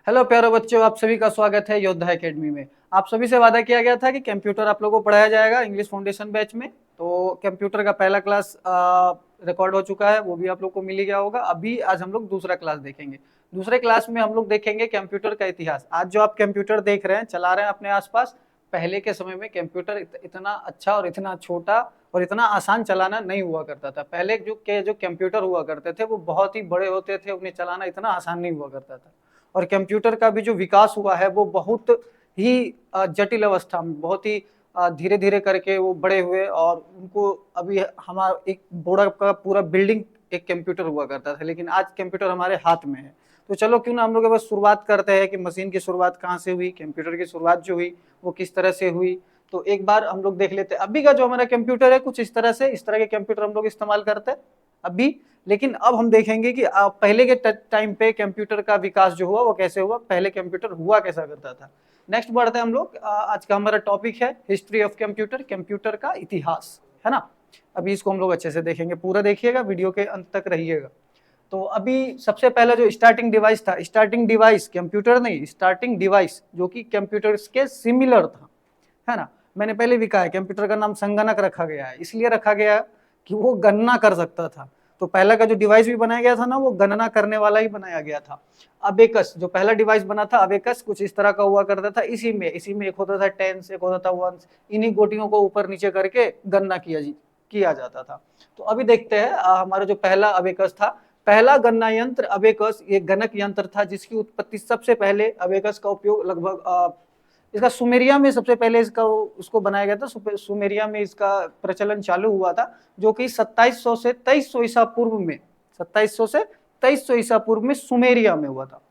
Hello प्यारे बच्चों, आप सभी का स्वागत है योद्धा एकेडमी में। आप सभी से वादा किया गया था कि कंप्यूटर आप लोगों को पढ़ाया जाएगा इंग्लिश फाउंडेशन बैच में। तो कंप्यूटर का पहला क्लास रिकॉर्ड हो चुका है, वो भी आप लोग को मिल ही गया होगा। अभी आज हम लोग दूसरा क्लास देखेंगे। दूसरे क्लास में हम लोग देखेंगे कंप्यूटर का इतिहास। आज जो आप कंप्यूटर देख रहे हैं, चला रहे हैं अपने आसपास, पहले के समय में कंप्यूटर इतना अच्छा और इतना छोटा और इतना आसान चलाना नहीं हुआ करता था। पहले जो कंप्यूटर हुआ करते थे वो बहुत ही बड़े होते थे, उन्हें चलाना इतना आसान नहीं हुआ करता था। और कंप्यूटर का भी जो विकास हुआ है वो बहुत ही जटिल अवस्था में, बहुत ही धीरे धीरे करके वो बड़े हुए। और उनको अभी हमारा एक बड़ा का पूरा बिल्डिंग एक कंप्यूटर हुआ करता था, लेकिन आज कंप्यूटर हमारे हाथ में है। तो चलो क्यों ना हम लोग बस शुरुआत करते हैं कि मशीन की शुरुआत कहाँ से हुई, कंप्यूटर की शुरुआत जो हुई वो किस तरह से हुई। तो एक बार हम लोग देख लेते हैं। अभी का जो हमारा कंप्यूटर है कुछ इस तरह से, इस तरह के कंप्यूटर हम लोग इस्तेमाल करते हैं अभी। लेकिन अब हम देखेंगे कि पहले के टाइम पे कंप्यूटर का विकास जो हुआ वो कैसे हुआ, पहले कंप्यूटर हुआ कैसा करता था। नेक्स्ट बढ़ते हैं हम लोग। आज का हमारा टॉपिक है हिस्ट्री ऑफ कंप्यूटर, कंप्यूटर का इतिहास, है ना। अभी इसको हम लोग अच्छे से देखेंगे, पूरा देखिएगा, वीडियो के अंत तक रहिएगा। तो अभी सबसे पहला जो स्टार्टिंग डिवाइस था, स्टार्टिंग डिवाइस कंप्यूटर नहीं, स्टार्टिंग डिवाइस जो कि कंप्यूटर के सिमिलर था, है ना। मैंने पहले भी कहा है कंप्यूटर का नाम संगणक रखा गया है, इसलिए रखा गया कि वो गणना कर सकता था। तो पहला का जो डिवाइस भी बनाया गया था ना, वो गणना करने वाला ही बनाया गया था। अबेकस जो पहला डिवाइस बना था, अबेकस कुछ इस तरह का हुआ करता था। इसी में एक होता था टेंस, एक होता था वंस। इन्हीं गोटियों को ऊपर नीचे करके गणना किया जाता था। तो अभी देखते हैं हमारा जो पहला अबेकस था, पहला गणना यंत्र अबेकस, ये गणक यंत्र था जिसकी उत्पत्ति सबसे पहले अबेकस का उपयोग लगभग इसका सुमेरिया में सबसे पहले उसको बनाया गया था। सुमेरिया में इसका प्रचलन चालू हुआ था, जो कि 2700 से 2300 ईसा पूर्व में, 2700 से 2300 ईसा पूर्व में सुमेरिया में हुआ था।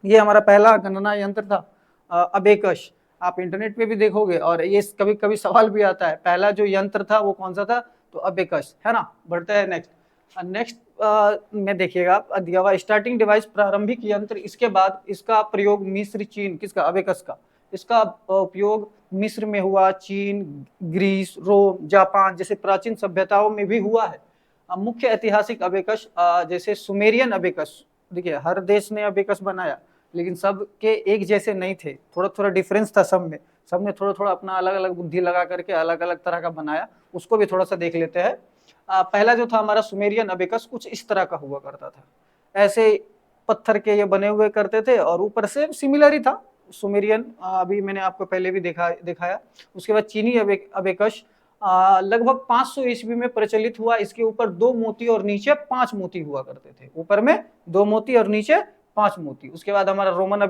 ये हमारा पहला गणना यंत्र था अबेकस। आप इंटरनेट पे भी देखोगे और ये कभी कभी सवाल भी आता है, पहला जो यंत्र था वो कौन सा था, तो अबेकस, है ना। बढ़ते हैं नेक्स्ट में देखिएगा दिया हुआ स्टार्टिंग डिवाइस, प्रारंभिक यंत्र। इसके बाद इसका प्रयोग मिस्र, चीन, किसका, अबेकस का, इसका उपयोग मिस्र में हुआ, चीन, ग्रीस, रोम, जापान जैसे प्राचीन सभ्यताओं में भी हुआ है। मुख्य ऐतिहासिक अबेकस जैसे सुमेरियन अबेकस, देखिए हर देश ने अबेकस बनाया, लेकिन सब के एक जैसे नहीं थे, थोड़ा थोड़ा डिफरेंस था सब ने थोड़ा थोड़ा अपना अलग अलग बुद्धि लगा करके अलग अलग तरह का बनाया। उसको भी थोड़ा सा देख लेते हैं। पहला जो था हमारा सुमेरियन अबेकस कुछ इस तरह का हुआ करता था। ऐसे पत्थर के ये बने हुए करते थे और ऊपर से सिमिलर ही था सुमेरियन, अभी मैंने आपको पहले भी दिखाया। उसके बाद चीनी अबेकस लगभग 500 ईस्वी में प्रचलित हुआ। इसके ऊपर 2 मोती और नीचे 5 मोती हुआ करते थे, ऊपर में 2 मोती और नीचे 5 मोती। उसके बाद हमारा रोमन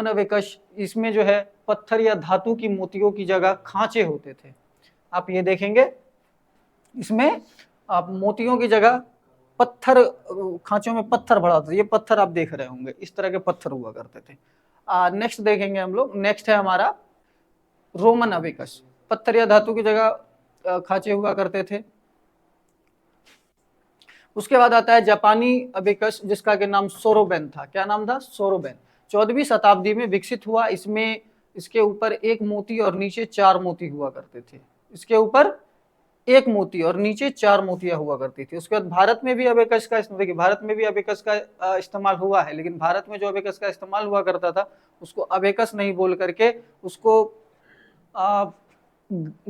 अबेकस, इसमें जो है पत्थर या धातु की मोतियों की जगह खांचे होते थे। आप ये देखेंगे, इसमें आप मोतियों की जगह पत्थर, खांचों में पत्थर भरा था। ये पत्थर आप देख रहे होंगे, इस तरह के पत्थर हुआ करते थे। नेक्स्ट देखेंगे हम लोग। नेक्स्ट है हमारा रोमन अबेकस, पत्थर या धातु की जगह खांचे हुआ करते थे। उसके बाद आता है जापानी अबेकस, जिसका के नाम सोरोबेन था। क्या नाम था, सोरोबेन। 14वीं शताब्दी में विकसित हुआ। इसके ऊपर 1 मोती और नीचे 4 मोती हुआ करते थे। इसके ऊपर 1 मोती और नीचे 4 मोतियां हुआ करती थी। उसके बाद भारत में भी अबेकस का, देखिए भारत में भी अबेकस का इस्तेमाल हुआ है, लेकिन भारत में जो अबेकस का इस्तेमाल हुआ करता था उसको अबेकस नहीं बोल करके उसको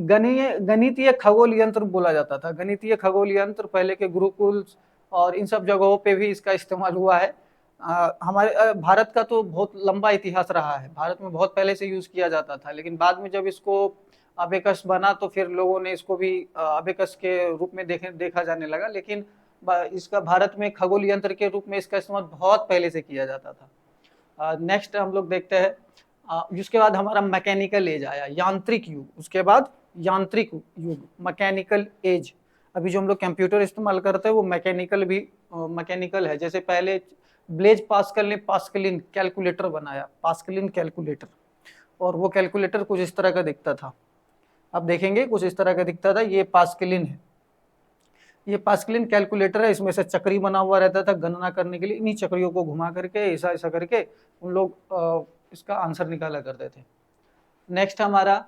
गणितीय खगोल यंत्र बोला जाता था। गणितीय खगोल यंत्र पहले के गुरुकुल और इन सब जगहों पे भी इसका इस्तेमाल हुआ है। हमारे भारत का तो बहुत लंबा इतिहास रहा है, भारत में बहुत पहले से यूज किया जाता था, लेकिन बाद में जब इसको अबेकस बना तो फिर लोगों ने इसको भी अबेकस के रूप में देखा जाने लगा। लेकिन इसका भारत में खगोल यंत्र के रूप में इसका इस्तेमाल बहुत पहले से किया जाता था। नेक्स्ट हम लोग देखते हैं, जिसके बाद हमारा मैकेनिकल एज आया, यांत्रिक युग। उसके बाद यांत्रिक युग, मैकेनिकल एज। अभी जो हम लोग कंप्यूटर इस्तेमाल करते हैं वो मैकेनिकल है। जैसे पहले ब्लेज पास्कल ने पास्कलिन कैलकुलेटर बनाया, पास्कलिन कैलकुलेटर, और वो कैलकुलेटर कुछ इस तरह का दिखता था। आप देखेंगे कुछ इस तरह का दिखता था। ये पास्कलिन है, ये पास्कलिन कैलकुलेटर है। इसमें से चक्री बना हुआ रहता था गणना करने के लिए। इन्हीं चक्रियों को घुमा करके ऐसा ऐसा करके उन लोग इसका आंसर निकाला करते थे। नेक्स्ट हमारा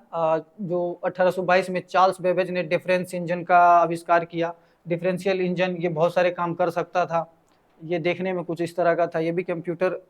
जो 1822 में चार्ल्स बेबेज ने डिफरेंस इंजन का आविष्कार किया। डिफरेंशियल इंजन ये बहुत सारे काम कर सकता था। ये देखने में कुछ इस तरह का था। ये भी कंप्यूटर,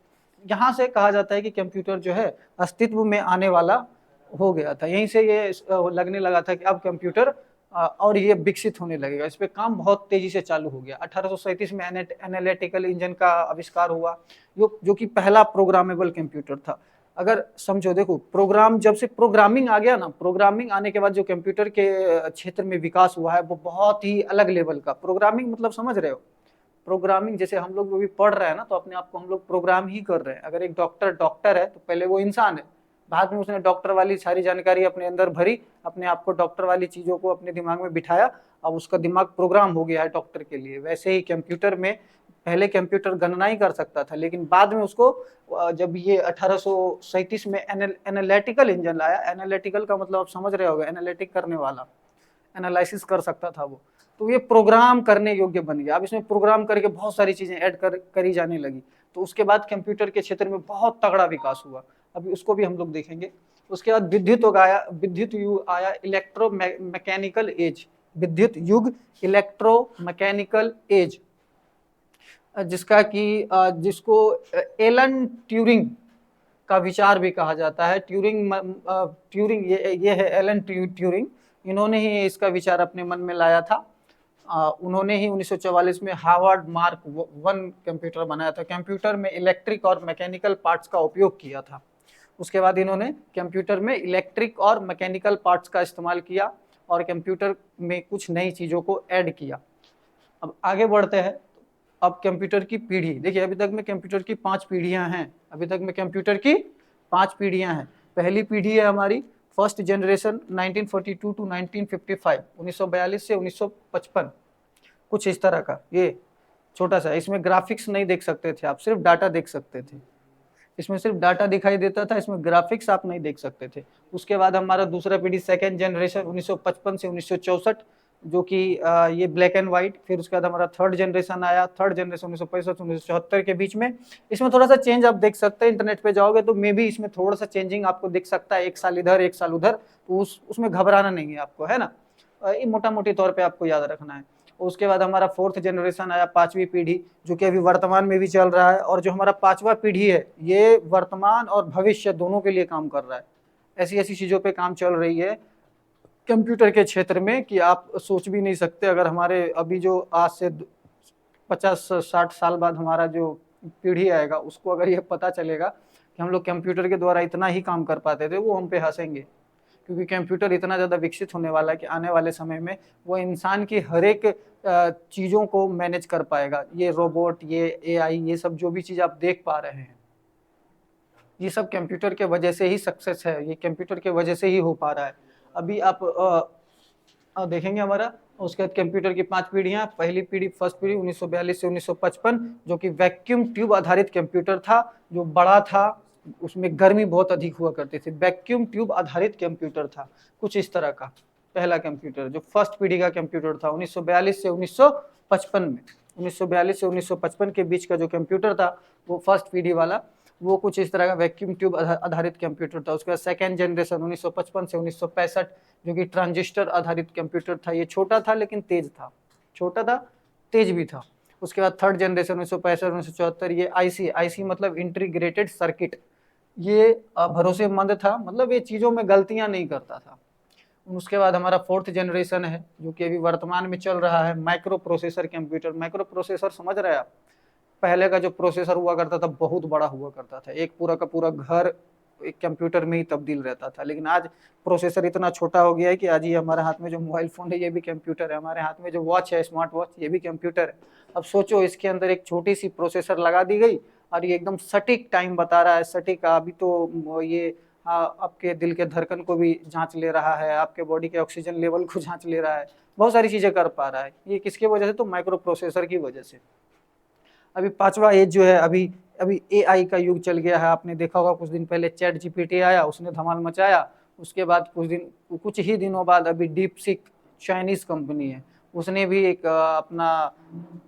यहाँ से कहा जाता है कि कंप्यूटर जो है अस्तित्व में आने वाला हो गया था। यहीं से ये लगने लगा था कि अब कंप्यूटर और ये विकसित होने लगेगा, इस पे काम बहुत तेजी से चालू हो गया। 1837 में एनालिटिकल इंजन का आविष्कार हुआ, जो कि पहला प्रोग्रामेबल कंप्यूटर था। अगर समझो, देखो प्रोग्राम, जब से प्रोग्रामिंग आ गया ना, प्रोग्रामिंग आने के बाद जो कंप्यूटर के क्षेत्र में विकास हुआ है वो बहुत ही अलग लेवल का। प्रोग्रामिंग मतलब समझ रहे हो, प्रोग्रामिंग जैसे हम लोग भी पढ़ रहे हैं ना, तो अपने आप को हम लोग प्रोग्राम ही कर रहे हैं। अगर एक डॉक्टर है तो पहले वो इंसान है, बाद में उसने डॉक्टर वाली सारी जानकारी अपने अंदर भरी, अपने आप को डॉक्टर वाली चीजों को अपने दिमाग में बिठाया, अब उसका दिमाग प्रोग्राम हो गया है डॉक्टर के लिए। वैसे ही कंप्यूटर में पहले कंप्यूटर गणना ही कर सकता था, लेकिन बाद में उसको जब ये 1837 में एनालिटिकल इंजन लाया, एनालिटिकल का मतलब आप समझ रहे होगे, एनालिटिक करने वाला, एनालिसिस कर सकता था वो, तो ये प्रोग्राम करने योग्य बन गया। अब इसमें प्रोग्राम करके बहुत सारी चीजें ऐड करी जाने लगी, तो उसके बाद कंप्यूटर के क्षेत्र में बहुत तगड़ा विकास हुआ। अभी उसको भी हम लोग देखेंगे। उसके बाद विद्युत युग आया, इलेक्ट्रो मैकेनिकल एज, विद्युत युग, इलेक्ट्रो मैकेनिकल एज, जिसको एलन ट्यूरिंग का विचार भी कहा जाता है। ट्यूरिंग ये है एलन ट्यूरिंग, इन्होंने ही इसका विचार अपने मन में लाया था। उन्होंने ही 1944 में हार्वर्ड मार्क 1 कंप्यूटर बनाया था। कंप्यूटर में इलेक्ट्रिक और मैकेनिकल पार्ट्स का उपयोग किया था। उसके बाद इन्होंने कंप्यूटर में इलेक्ट्रिक और मैकेनिकल पार्ट्स का इस्तेमाल किया और कंप्यूटर में कुछ नई चीज़ों को ऐड किया। अब आगे बढ़ते हैं। अब कंप्यूटर की पीढ़ी देखिए, अभी तक में कंप्यूटर की 5 पीढ़ियां हैं। अभी तक में कंप्यूटर की 5 पीढ़ियां हैं। पहली पीढ़ी है हमारी फर्स्ट जनरेशन 1942 टू 1955, 1942 से 1955, कुछ इस तरह का। ये छोटा सा, इसमें ग्राफिक्स नहीं देख सकते थे आप, सिर्फ डाटा देख सकते थे। इसमें सिर्फ डाटा दिखाई देता था, इसमें ग्राफिक्स आप नहीं देख सकते थे। उसके बाद हमारा दूसरा पीढ़ी सेकेंड जनरेशन 1955 से 1964, जो कि ये ब्लैक एंड व्हाइट। फिर उसके बाद हमारा थर्ड जनरेशन आया, थर्ड जनरेशन 1965 1974 के बीच में। इसमें थोड़ा सा चेंज आप देख सकते हैं, इंटरनेट पे जाओगे तो मे भी इसमें थोड़ा सा चेंजिंग आपको दिख सकता है, 1 साल इधर 1 साल उधर, तो उसमें घबराना नहीं है आपको, है ना। ये मोटा मोटी तौर पर आपको याद रखना है। उसके बाद हमारा फोर्थ जनरेशन आया, 5वीं पीढ़ी, जो कि अभी वर्तमान में भी चल रहा है। और जो हमारा 5वां पीढ़ी है, ये वर्तमान और भविष्य दोनों के लिए काम कर रहा है। ऐसी ऐसी चीज़ों पे काम चल रही है कंप्यूटर के क्षेत्र में कि आप सोच भी नहीं सकते। अगर हमारे अभी जो आज से 50-60 साल बाद हमारा जो पीढ़ी आएगा, उसको अगर ये पता चलेगा कि हम लोग कंप्यूटर के द्वारा इतना ही काम कर पाते थे, वो हम पे हंसेंगे। क्योंकि कंप्यूटर इतना ज़्यादा विकसित होने वाला है कि आने वाले समय में वो इंसान की हर एक चीज़ों को मैनेज कर पाएगा। ये रोबोट, ये एआई, ये सब जो भी चीज़ आप देख पा रहे हैं, ये सब कंप्यूटर के वजह से ही सक्सेस है, ये कंप्यूटर के वजह से ही हो पा रहा है। अभी आप देखेंगे हमारा, उसके बाद कंप्यूटर की 5 पीढ़ियां। पहली पीढ़ी, फर्स्ट पीढ़ी 1942 से 1955, जो कि वैक्यूम ट्यूब आधारित कंप्यूटर था, जो बड़ा था, उसमें गर्मी बहुत अधिक हुआ करती थी। वैक्यूम ट्यूब आधारित कंप्यूटर था, कुछ इस तरह का पहला कंप्यूटर, जो फर्स्ट पीढ़ी का कंप्यूटर था 1942 से 1955 में। 1942 से 1955 के बीच का जो कंप्यूटर था, वो फर्स्ट पीढ़ी वाला, वो कुछ इस तरह का वैक्यूम ट्यूब आधारित कंप्यूटर था। उसके बाद सेकेंड जनरेशन 1955 से 1965, जो कि ट्रांजिस्टर आधारित कंप्यूटर था। ये छोटा था लेकिन तेज था, छोटा था तेज भी था। उसके बाद थर्ड जनरेशन 1965 1974, ये आईसी मतलब इंटीग्रेटेड सर्किट, ये भरोसेमंद था, मतलब ये चीज़ों में गलतियां नहीं करता था। उसके बाद हमारा फोर्थ जनरेशन है, जो कि अभी वर्तमान में चल रहा है, micro processor computer. Micro processor समझ रहे हैं आप? पहले का जो प्रोसेसर हुआ करता था बहुत बड़ा हुआ करता था, एक पूरा का पूरा घर एक कंप्यूटर में ही तब्दील रहता था। लेकिन आज प्रोसेसर इतना छोटा हो गया है कि आज ये हमारे हाथ में जो मोबाइल फोन है ये भी कंप्यूटर है, हमारे हाथ में जो वॉच है, स्मार्ट वॉच, ये भी कंप्यूटर है। अब सोचो, इसके अंदर एक छोटी सी प्रोसेसर लगा दी गई और ये एकदम सटीक टाइम बता रहा है, सटीक। अभी तो ये आपके दिल के धड़कन को भी जांच ले रहा है, आपके बॉडी के ऑक्सीजन लेवल को जांच ले रहा है, बहुत सारी चीजें कर पा रहा है। ये किसकी वजह से? तो माइक्रो प्रोसेसर की वजह से। अभी 5वां एज जो है, अभी एआई का युग चल गया है। आपने देखा होगा कुछ दिन पहले चैट जीपीटी आया, उसने धमाल मचाया। उसके बाद कुछ ही दिनों बाद अभी डीपसीक, चाइनीज कंपनी है, उसने भी एक अपना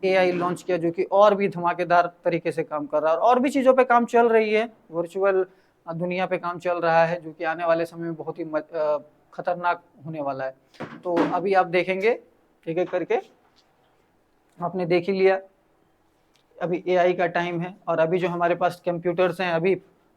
एआई लॉन्च किया, जो कि और भी धमाकेदार तरीके से काम कर रहा है। और भी चीज़ों पे काम चल रही है, वर्चुअल दुनिया पे काम चल रहा है, जो कि आने वाले समय में बहुत ही खतरनाक होने वाला है। तो अभी आप देखेंगे एक एक करके, आपने देख ही लिया। अभी एआई का टाइम है और अभी जो हमारे पास कंप्यूटर्स हैं, अभी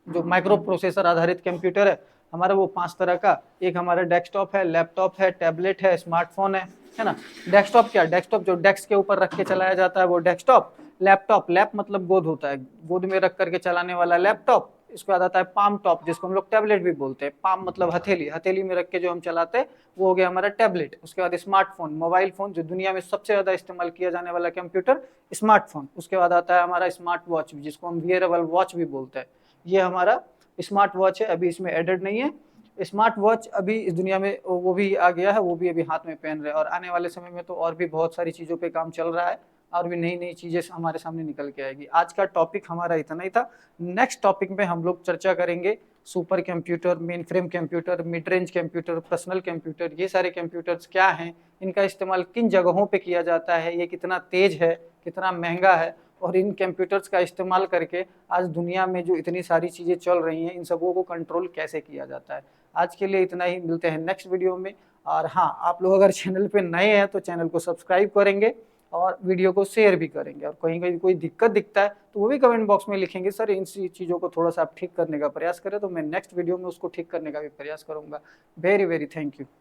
जो माइक्रो प्रोसेसर आधारित कंप्यूटर है हमारा, वो 5 तरह का, एक हमारा डेस्कटॉप है, लैपटॉप है, टैबलेट है, स्मार्टफोन है ना। डेस्कटॉप क्या, डेस्कटॉप जो डेस्क के ऊपर रख के चलाया जाता है वो डेस्कटॉप। लैपटॉप, लैप मतलब गोद होता है, गोद में रख करके चलाने वाला लैपटॉप। इसके बाद आता है पाम टॉप, जिसको हम लोग टैबलेट भी बोलते हैं। पाम मतलब हथेली, हथेली में रख के जो हम चलाते हैं वो हो गया हमारा टैबलेट। उसके बाद स्मार्टफोन, मोबाइल फोन, जो दुनिया में सबसे ज्यादा इस्तेमाल किया जाने वाला कंप्यूटर, स्मार्टफोन। उसके बाद आता है हमारा स्मार्ट वॉच, जिसको हम वियरेबल वॉच भी बोलते हैं। ये हमारा स्मार्ट वॉच है, अभी इसमें एडेड नहीं है। स्मार्ट वॉच अभी इस दुनिया में वो भी आ गया है, वो भी अभी हाथ में पहन रहे हैं, और आने वाले समय में तो और भी बहुत सारी चीज़ों पे काम चल रहा है, और भी नई नई चीज़ें हमारे सामने निकल के आएगी। आज का टॉपिक हमारा इतना ही था। नेक्स्ट टॉपिक में हम लोग चर्चा करेंगे super computer, main frame computer, mid range computer, personal computer. ये सारे कंप्यूटर्स क्या हैं, इनका इस्तेमाल किन जगहों पे किया जाता है, ये कितना तेज है, कितना महंगा है, और इन कंप्यूटर्स का इस्तेमाल करके आज दुनिया में जो इतनी सारी चीज़ें चल रही हैं, इन सबों को कंट्रोल कैसे किया जाता है। आज के लिए इतना ही, मिलते हैं नेक्स्ट वीडियो में। और हाँ, आप लोग अगर चैनल पे नए हैं तो चैनल को सब्सक्राइब करेंगे और वीडियो को शेयर भी करेंगे, और कहीं कहीं कोई दिक्कत दिखता है तो वो भी कमेंट बॉक्स में लिखेंगे, सर इन चीज़ों को थोड़ा सा आप ठीक करने का प्रयास करें, तो मैं नेक्स्ट वीडियो में उसको ठीक करने का भी प्रयास करूंगा। Very very thank you.